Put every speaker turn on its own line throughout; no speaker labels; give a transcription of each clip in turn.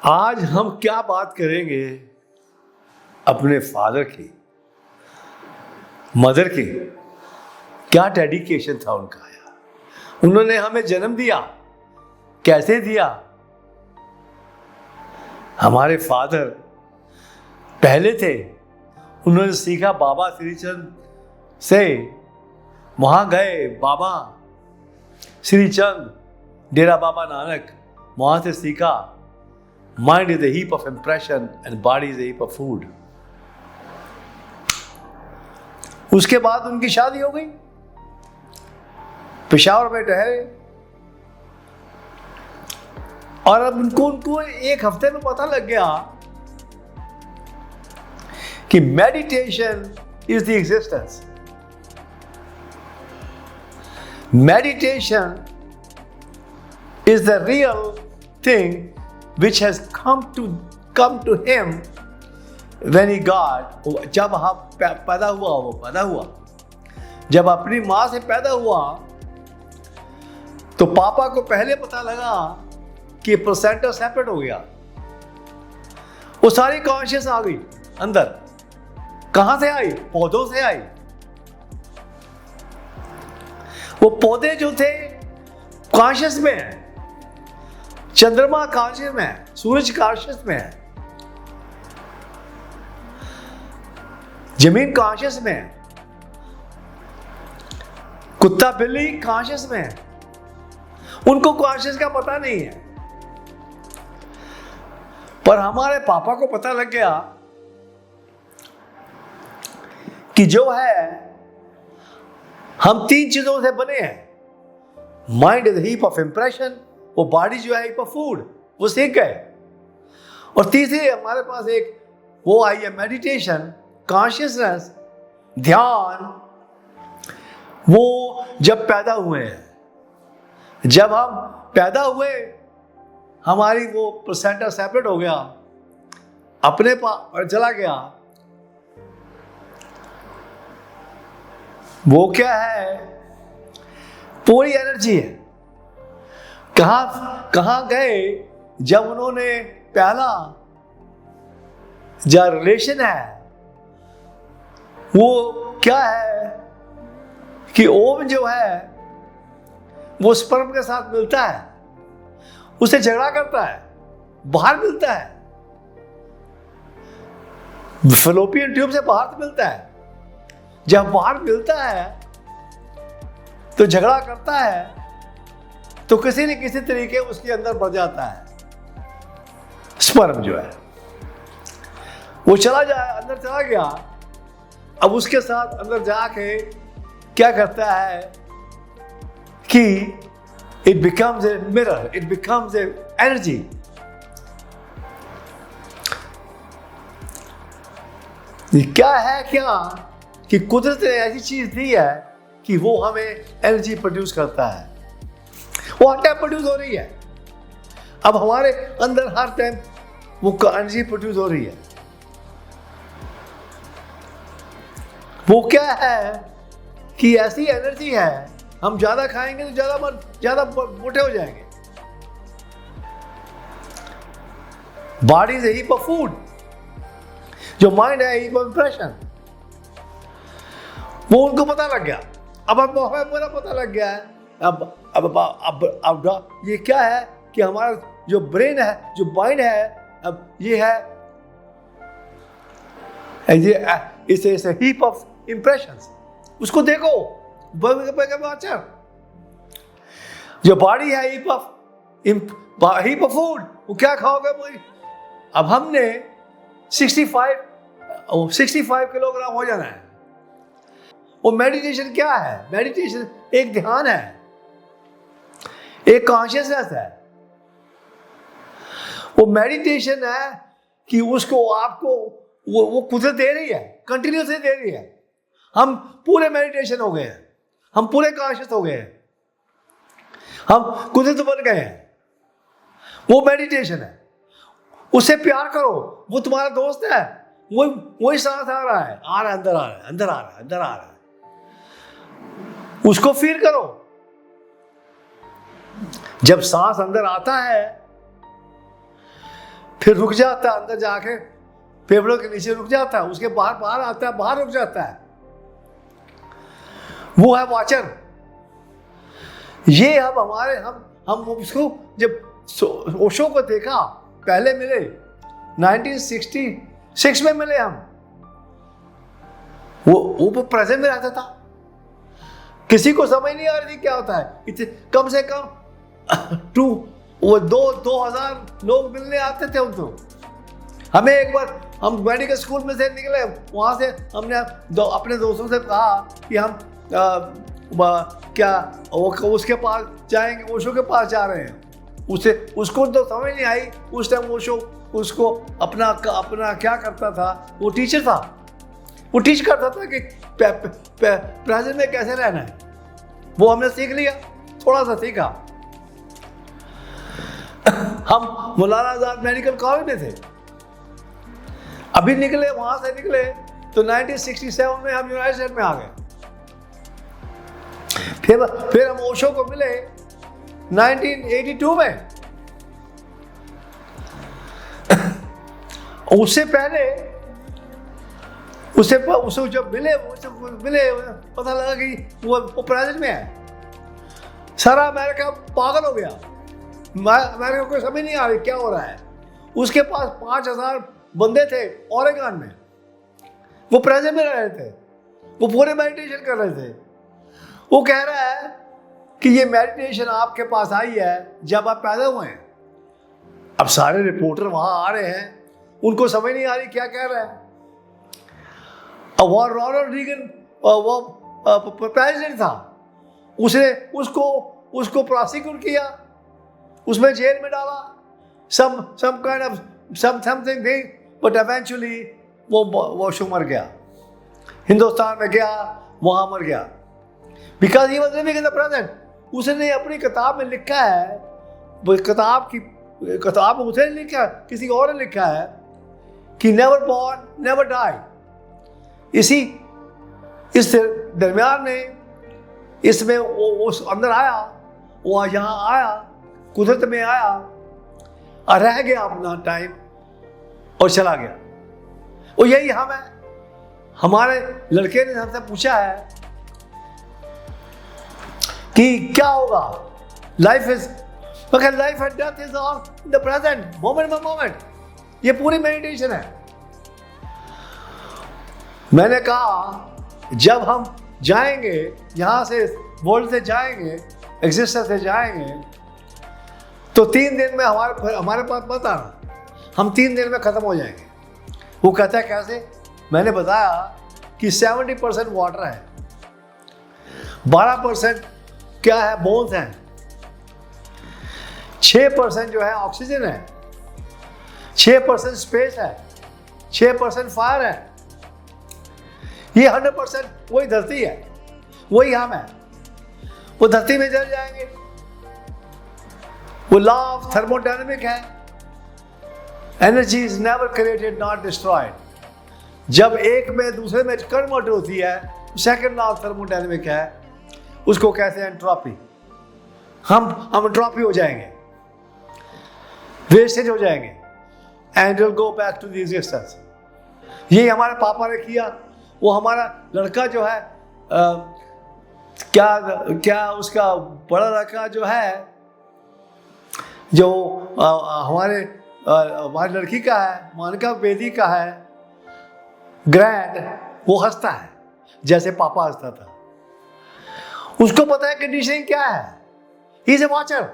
आज हम क्या बात करेंगे अपने फादर की, मदर की। क्या डेडिकेशन था उनका यार। उन्होंने हमें जन्म दिया, कैसे दिया। हमारे फादर पहले थे, उन्होंने सीखा बाबा श्रीचंद से। वहां गए बाबा श्रीचंद, डेरा बाबा नानक, वहां से सीखा mind is a heap of impression and body is a heap of food। उसके बाद उनकी शादी हो गई, पेशावर में ठहरे, और अब उनको एक हफ्ते में पता लग गया कि meditation is the existence. Meditation is the real thing which has come to him when he got, जब पैदा हुआ, जब अपनी माँ से पैदा हुआ तो पापा को पहले पता लगा कि प्लेसेंटा सेपरेट हो गया। वो सारी कॉन्शियस आ गई अंदर। कहां से आई? पौधों से आई। वो पौधे जो थे कॉन्शियस में है, चंद्रमा कॉन्शियस में है, सूरज कॉन्शियस में है, जमीन कॉन्शियस में है, कुत्ता बिल्ली कॉन्शियस में है। उनको कॉन्शियस का पता नहीं है, पर हमारे पापा को पता लग गया कि जो है हम तीन चीजों से बने हैं। Mind is heap of impression, वो बॉडी जो है हीप ऑफ फूड, वो सीख गए। और तीसरी हमारे पास एक वो आई है मेडिटेशन, कॉन्शियसनेस, ध्यान। वो जब पैदा हुए हैं, जब हम पैदा हुए हमारी वो प्लेसेंटा सेपरेट हो गया, अपने पर चला गया। वो क्या है? पूरी एनर्जी है। कहां गए? जब उन्होंने पहला जो रिलेशन है वो क्या है कि ओम जो है वो स्पर्म के साथ मिलता है, उसे झगड़ा करता है, बाहर मिलता है, फैलोपियन ट्यूब से बाहर मिलता है। जब बाहर मिलता है तो झगड़ा करता है, तो किसी न किसी तरीके उसके अंदर बढ़ जाता है। स्पर्म जो है वो चला जाए, अंदर चला गया। अब उसके साथ अंदर जाके क्या करता है कि it becomes a mirror, it becomes a energy. क्या है क्या कि कुदरत ने ऐसी चीज दी है कि वो हमें एनर्जी प्रोड्यूस करता है। वो हर टाइम प्रोड्यूस हो रही है। अब हमारे अंदर हर टाइम वो एनर्जी प्रोड्यूस हो रही है। वो क्या है कि ऐसी एनर्जी है, हम ज्यादा खाएंगे तो ज्यादा मोटे हो जाएंगे। Body is a heap of food, जो माइंड है हीप ऑफ इंप्रेशन। वो उनको पता लग गया। अब मेरा पता लग गया है। अब ये क्या है कि हमारा जो ब्रेन है, जो माइंड है, अब ये है it's a heap of impressions. उसको देखो, जो बॉडी है हीप ऑफ फूड, वो क्या खाओगे? अब हमने 65 किलोग्राम हो जाना है। वो मेडिटेशन क्या है? मेडिटेशन एक ध्यान है, एक कॉन्शियसनेस है। वो मेडिटेशन है कि उसको आपको वो कुदरत दे रही है, कंटिन्यूसली दे रही है। हम पूरे मेडिटेशन हो गए हैं, हम पूरे कॉन्शियस हो गए हैं, हम कुदरत बन गए हैं। वो मेडिटेशन है। उससे प्यार करो, वो तुम्हारा दोस्त है। वही सांस आ रहा है, अंदर आ रहा है, अंदर आ रहा है, अंदर आ रहा है। उसको फील करो। जब सांस अंदर आता है फिर रुक जाता है, अंदर जाके पेड़ों के नीचे रुक जाता है, उसके बाहर आता है, बाहर रुक जाता है। वो है वॉचर। ये अब हमारे हम उसको जब ओशो को देखा, पहले मिले 1966 में मिले हम। वो प्रेजेंट में रहता था, किसी को समझ नहीं आ रही थी क्या होता है। कम से कम 2000 लोग मिलने आते थे उनको। हमें एक बार हम मेडिकल स्कूल में से निकले, वहाँ से हमने अपने दोस्तों से कहा कि हम क्या उसके पास जाएंगे, ओशो के पास जा रहे हैं। उसको तो समझ नहीं आई उस टाइम। ओशो उसको अपना क्या करता था, वो टीचर था, वो टीच करता था कि प्रेजेंट में कैसे रहना है। वो हमने सीख लिया, थोड़ा सा सीखा। हम मौलाना आजाद मेडिकल कॉलेज में थे, अभी निकले, वहां से निकले तो 1967 में हम यूनाइटेड स्टेट में आ गए। फिर हम ओशो को मिले 1982 में। उससे पहले उसे जब मिले पता लगा कि वो प्रेजेंट में है। सारा अमेरिका पागल हो गया, अमेरिका को समझ नहीं आ रही क्या हो रहा है। उसके पास 5000 बंदे थे ओरेगन में, वो प्रेजेंट में रह रहे थे, वो पूरे मेडिटेशन कर रहे थे। वो कह रहा है कि ये मेडिटेशन आपके पास आई है जब आप पैदा हुए हैं। अब सारे रिपोर्टर वहां आ रहे हैं, उनको समझ नहीं आ रही क्या कह रहा है। अब वहां रोनाल्ड रीगन वो प्रेसिडेंट था, उसने उसको प्रोसिक्यूट किया, उसमें जेल में डाला, समथिंग थिंग, बट इवेंचुअली वो शो मर गया, हिंदुस्तान में गया, वहां मर गया, because he was living in the present. उसने अपनी किताब में लिखा है, किताब उसने लिखा, किसी और ने लिखा है कि नेवर बॉर्न नेवर डाई। इस दरमियान में इसमें उस अंदर आया, वो यहाँ आया, कुदरत में आया और रह गया अपना टाइम और चला गया। और यही हम है। हमारे लड़के ने हमसे पूछा है कि क्या होगा, life and death is all in the present, moment bye moment. ये पूरी मेडिटेशन है। मैंने कहा जब हम जाएंगे यहाँ से, वर्ल्ड से जाएंगे, एग्जिस्टेंस से जाएंगे, तो 3 दिन में हमारे पास मत आना, हम 3 दिन में खत्म हो जाएंगे। वो कहता है कैसे? मैंने बताया कि 70% वाटर है, 12% क्या है, बोन्स हैं, 6% जो है ऑक्सीजन है, 6% स्पेस है, 6% फायर है। ये 100% वही धरती है, वही हम है। वो धरती में जल जाएंगे। वो लॉ ऑफ थर्मोडायनेमिक है, energy is never created not destroyed. जब एक में दूसरे में कन्वर्ट होती है, सेकंड लॉ ऑफ थर्मोडायनेमिक है, उसको कहते हैं एंट्रोपी। हम एंट्रोपी हो जाएंगे, वेस्टेज हो जाएंगे, and will go back to the existence. ये हमारे पापा ने किया। वो हमारा लड़का जो है क्या उसका बड़ा लड़का जो है, जो हमारी लड़की का है, मोनिका बेदी का है, ग्रैंड, वो हंसता है जैसे पापा हंसता था। उसको पता है कंडीशनिंग क्या है। He is a watcher.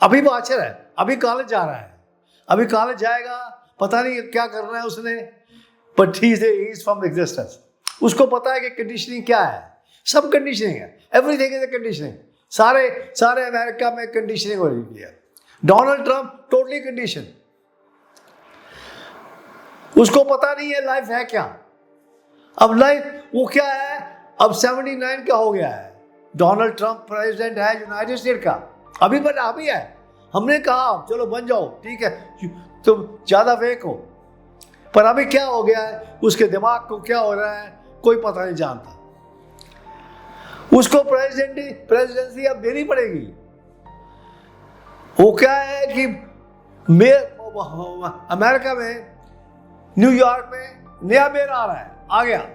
अभी वॉचर है, अभी कॉलेज जा रहा है, अभी कॉलेज जाएगा, पता नहीं क्या करना है उसने, but he is from existence. उसको पता है कि कंडीशनिंग क्या है। सब कंडीशनिंग है, एवरीथिंग इज ए कंडीशनिंग। सारे अमेरिका में कंडीशनिंग हो रही है। Donald Trump totally condition. उसको पता नहीं है लाइफ है क्या। अब लाइफ वो क्या है, अब 79 का हो गया है। डोनाल्ड ट्रंप प्रेसिडेंट है यूनाइटेड स्टेट का, अभी है। हमने कहा चलो बन जाओ, ठीक है, तुम ज्यादा फेक हो, पर अभी क्या हो गया है, उसके दिमाग को क्या हो रहा है कोई पता नहीं जानता। उसको प्रेसिडेंसी अब देनी पड़ेगी। वो क्या है कि अमेरिका में, न्यूयॉर्क में नया मेयर आ रहा है, आ गया,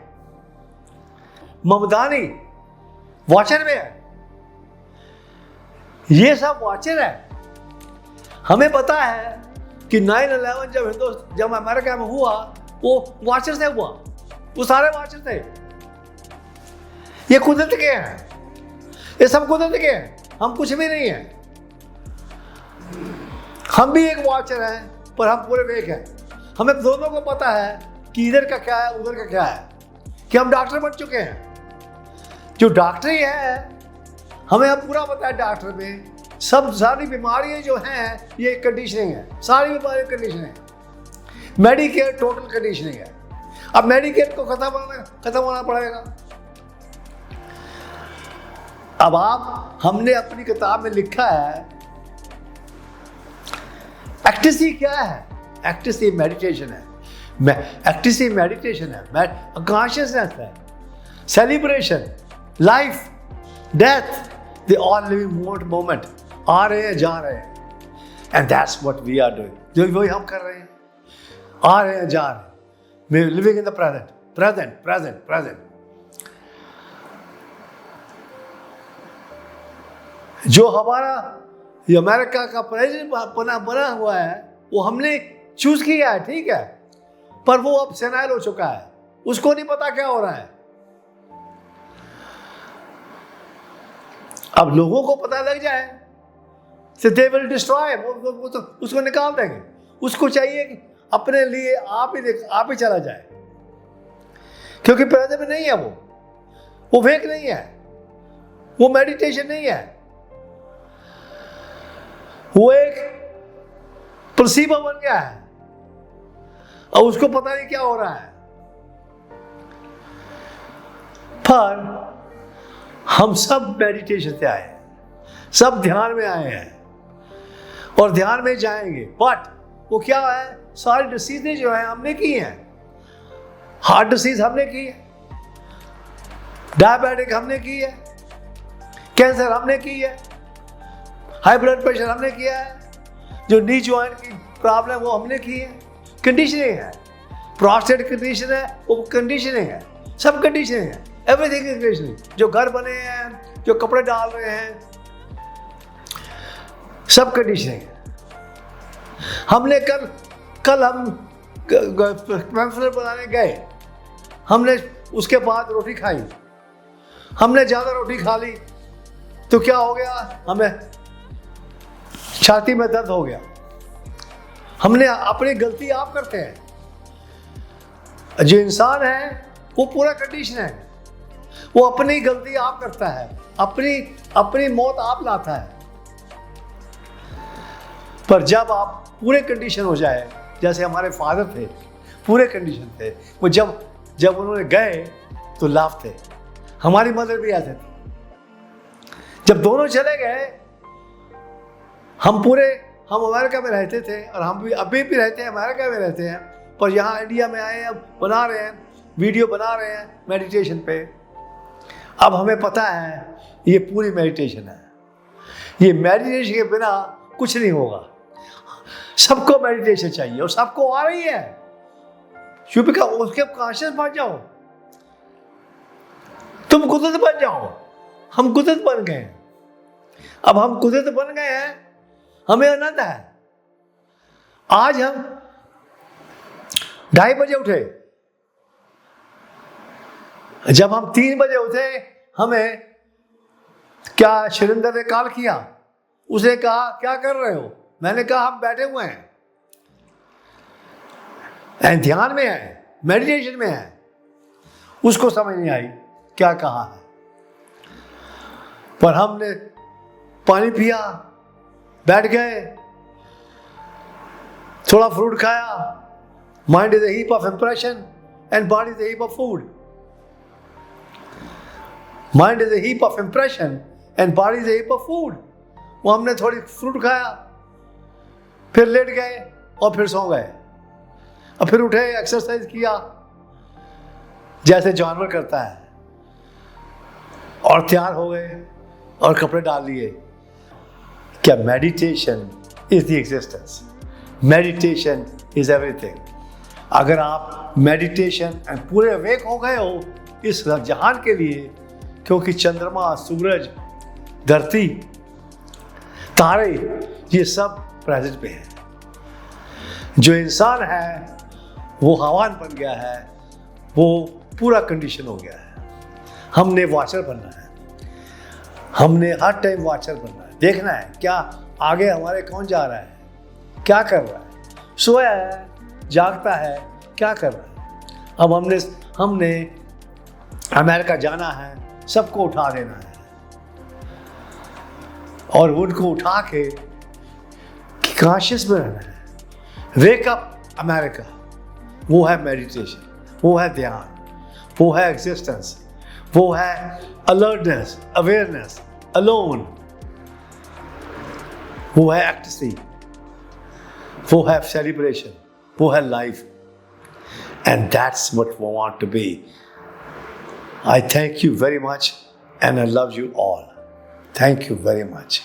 ममदानी वॉचर में है, ये सब वॉचर है। हमें पता है कि 9/11 जब अमेरिका में हुआ, वो वॉचर से हुआ, वो सारे वॉचर थे। ये कुदरत के हैं, ये सब कुदरत के हैं, हम कुछ भी नहीं है। हम भी एक वॉचर हैं, पर हम पूरे वेक हैं। हमें दोनों को पता है कि इधर का क्या है, उधर का क्या है, कि हम डॉक्टर बन चुके हैं। जो डॉक्टरी है, हमें अब पूरा पता है डॉक्टर में सब सारी बीमारियां जो हैं, ये कंडीशनिंग है, सारी बीमारियां कंडीशनिंग है। मेडिकेयर टोटल कंडीशनिंग है। अब मेडिकेयर को खत्म होना पड़ेगा। अब हमने अपनी किताब में लिखा है, एक्टिसी क्या है? एक्टिसी मेडिटेशन है, एक्टिसी मेडिटेशन है, कॉन्शियसनेस है, celebration, life, death, they all living moment, आ रहे हैं, जा रहे हैं, and that's what we are doing. जो वही हम कर रहे हैं, आ रहे हैं, जा रहे हैं, living in the present, present, present, present. जो हमारा ये अमेरिका का प्रेसिडेंट बना हुआ है, वो हमने चूज किया है, ठीक है, पर वो अब सेनाइल हो चुका है, उसको नहीं पता क्या हो रहा है। अब लोगों को पता लग जाए तो दे विल डिस्ट्रॉय, वो तो उसको निकाल देंगे। उसको चाहिए कि अपने लिए आप ही चला जाए, क्योंकि प्रेजेंट में नहीं है, वो वेक नहीं है, वो मेडिटेशन नहीं है, वो एक प्लेसीबो बन गया है और उसको पता नहीं क्या हो रहा है। पर हम सब मेडिटेशन से आए हैं, सब ध्यान में आए हैं और ध्यान में जाएंगे। बट वो क्या है, सारी डिसीजें जो है हमने की हैं। हार्ट डिसीज हमने की है, डायबिटिक हमने की है, कैंसर हमने की है, हाई ब्लड प्रेशर हमने किया है, जो नी जॉइंट की प्रॉब्लम वो हमने की है। कंडीशनिंग है, प्रोस्टेट कंडीशन है, वो कंडीशनिंग है, सब कंडीशनिंग है, एवरीथिंग इज कंडीशनिंग। जो घर बने हैं, जो कपड़े डाल रहे हैं, सब कंडीशनिंग है। हमने कल हम महफिल बनाने गए, हमने उसके बाद रोटी खाई, हमने ज़्यादा रोटी खा ली तो क्या हो गया, हमें छाती में दर्द हो गया। हमने अपनी गलती आप करते हैं। जो इंसान है वो पूरा कंडीशन है, वो अपनी गलती आप करता है, अपनी मौत आप लाता है। पर जब आप पूरे कंडीशन हो जाए, जैसे हमारे फादर थे, पूरे कंडीशन थे, वो जब उन्होंने गए तो लाभ थे। हमारी मदर भी ऐसे थी। जब दोनों चले गए, हम अमेरिका में रहते थे और हम भी अभी भी रहते हैं, अमेरिका में रहते हैं, पर यहाँ इंडिया में आए, अब बना रहे हैं, वीडियो बना रहे हैं मेडिटेशन पे। अब हमें पता है ये पूरी मेडिटेशन है। ये मेडिटेशन के बिना कुछ नहीं होगा। सबको मेडिटेशन चाहिए और सबको आ रही है। चुप का उसके कॉन्शियस बन जाओ, तुम कुदरत बन जाओ। हम कुदरत बन गए। अब हम कुदरत बन गए हैं, हमें आनंद है। आज हम 2:30 बजे उठे, जब हम 3 बजे उठे, हमें क्या शरिंदर ने कॉल किया, उसने कहा क्या कर रहे हो? मैंने कहा हम बैठे हुए हैं, ध्यान में है, मेडिटेशन में है। उसको समझ नहीं आई क्या कहा है, पर हमने पानी पिया, बैठ गए, थोड़ा फ्रूट खाया। Mind is a heap of impression and body is a heap of food. Mind is a heap of impression and body is a heap of food. वो हमने थोड़ी फ्रूट खाया, फिर लेट गए और फिर सो गए, और फिर उठे, एक्सरसाइज किया जैसे जानवर करता है, और तैयार हो गए और कपड़े डाल लिए। क्या meditation is the existence? Meditation is everything. अगर आप मेडिटेशन एंड पूरे अवेक हो गए हो इस जहान के लिए, क्योंकि चंद्रमा, सूरज, धरती, तारे, ये सब प्रेजेंट पे है। जो इंसान है वो हवान बन गया है, वो पूरा कंडीशन हो गया है। हमने वॉचर बनना है, हमने हर टाइम वॉचर बनना है, देखना है क्या आगे हमारे कौन जा रहा है, क्या कर रहा है, सोया है, जागता है, क्या कर रहा है। अब हमने अमेरिका जाना है, सबको उठा देना है और उनको उठा के कॉन्शियस में रहना है। वेक अप अमेरिका, वो है मेडिटेशन, वो है ध्यान, वो है एग्जिस्टेंस, वो है अलर्टनेस, अवेयरनेस, अलोन, वो है एक्टसी, वो है सेलिब्रेशन, वो है life. And that's what we want to be. I thank you very much and I love you all. Thank you very much.